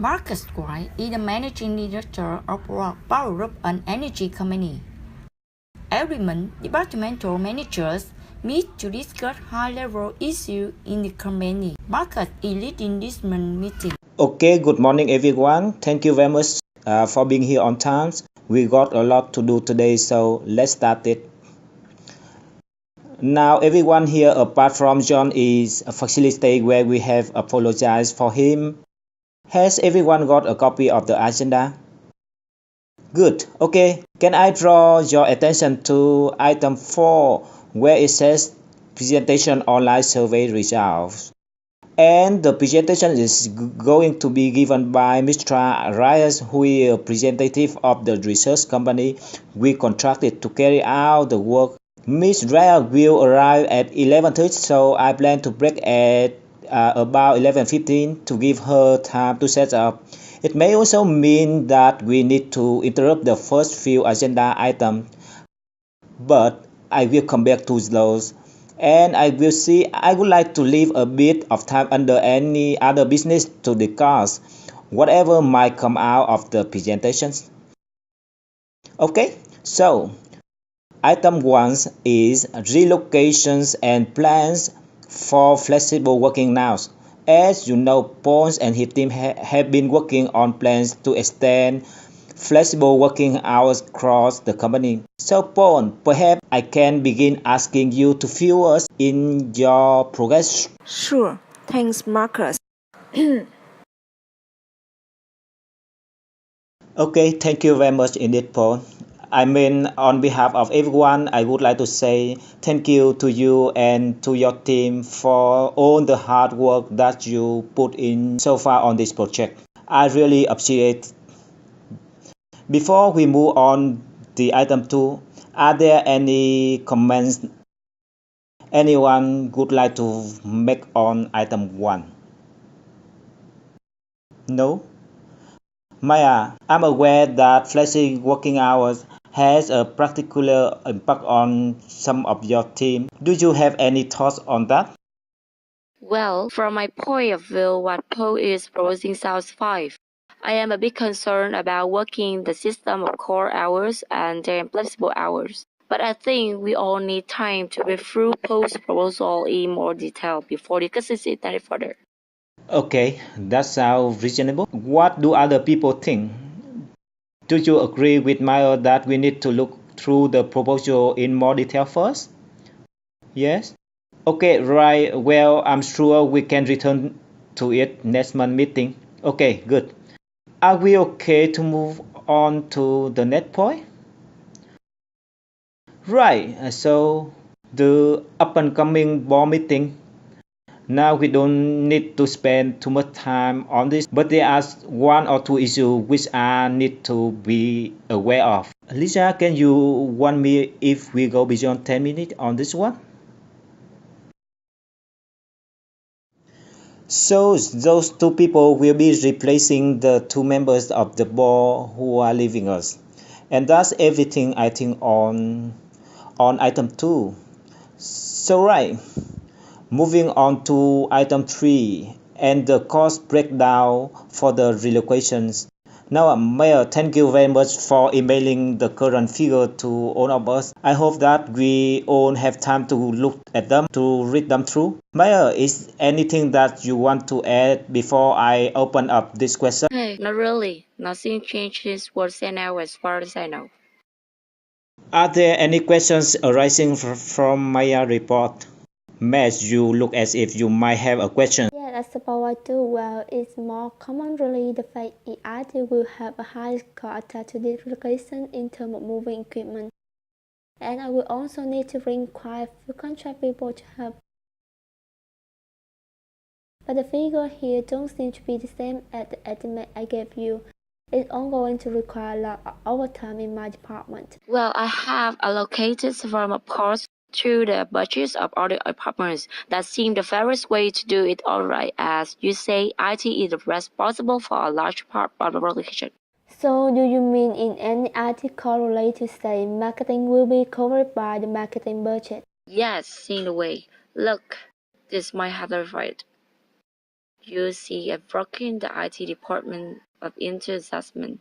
Marcus White is the managing director of Power Group, an energy company. Every month, departmental managers meet to discuss high-level issues in the company. Marcus is leading this month's meeting. Okay, good morning everyone. Thank you very much for being here on time. We got a lot to do today, so let's start it. Now everyone here apart from John is a facilitator where we have apologized for him. Has everyone got a copy of the agenda? Good. Okay. Can I draw your attention to item 4 where it says presentation online survey results? And the presentation is going to be given by Mr. Reyes, who is a representative of the research company we contracted to carry out the work. Ms. Reyes will arrive at 11:30, so I plan to break at about 11:15 to give her time to set up. It may also mean that we need to interrupt the first few agenda items, but I will come back to those. And I would like to leave a bit of time under any other business to discuss whatever might come out of the presentations. Okay, so item 1 is relocations and plans for flexible working now. As you know, Paul and his team have been working on plans to extend flexible working hours across the company. So Paul, perhaps I can begin asking you to fill us in your progress. Sure, thanks Marcus. Okay, thank you very much indeed, Paul. I mean, on behalf of everyone, I would like to say thank you to you and to your team for all the hard work that you put in so far on this project. I really appreciate it. Before we move on to item 2, are there any comments anyone would like to make on item 1? No? Maya, I'm aware that flexible working hours has a particular impact on some of your team. Do you have any thoughts on that? Well, from my point of view, what Paul is proposing sounds fine. I am a bit concerned about working the system of core hours and then flexible hours. But I think we all need time to read through Paul's proposal in more detail before discussing it any further. Okay, that sounds reasonable. What do other people think? Do you agree with Maya that we need to look through the proposal in more detail first? Yes? Okay, right. Well, I'm sure we can return to it next month meeting. Okay, good. Are we okay to move on to the next point? Right, so the up and coming board meeting. Now we don't need to spend too much time on this, but there are one or two issues which I need to be aware of. Lisa, can you warn me if we go beyond 10 minutes on this one? So those two people will be replacing the two members of the board who are leaving us. And that's everything I think on item 2. So right, moving on to item 3 and the cost breakdown for the relocations. Now, Mayor, thank you very much for emailing the current figure to all of us. I hope that we all have time to look at them, to read them through. Mayor, is anything that you want to add before I open up this question? Hey, not really. Nothing changes words and now as far as I know. Are there any questions arising from Maya's report? Matt, you look as if you might have a question. Yeah, that's about what I do. Well, it's more common really the fact IT will have a high cost attached to this relocation in terms of moving equipment. And I will also need to bring quite a few contract people to help. But the figure here don't seem to be the same as the estimate I gave you. It's ongoing to require a lot of overtime in my department. Well, I have allocated some of course to the budgets of other departments. That seems the fairest way to do it. Alright, as you say, IT is responsible for a large part of the relocation. So do you mean in any IT call related to say marketing will be covered by the marketing budget? Yes, in a way. Look, this might have the right. you see I've broken the IT department of inter-assessment.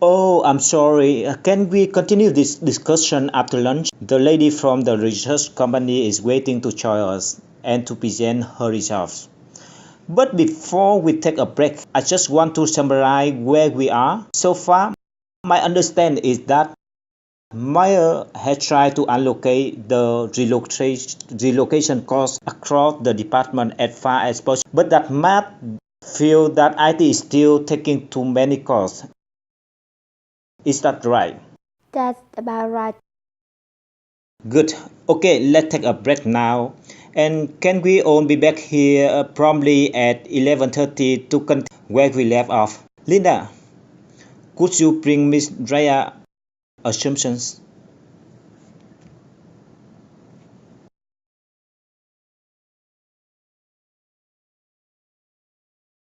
Oh, I'm sorry. Can we continue this discussion after lunch? The lady from the research company is waiting to join us and to present her results. But before we take a break, I just want to summarize where we are. So far, my understanding is that Meyer has tried to allocate the relocation costs across the department as far as possible, but that Matt feels that IT is still taking too many costs. Is that right? That's about right. Good. Okay, let's take a break now. And can we all be back here promptly at 11:30 to continue where we left off? Linda, could you bring Miss Dreya's assumptions?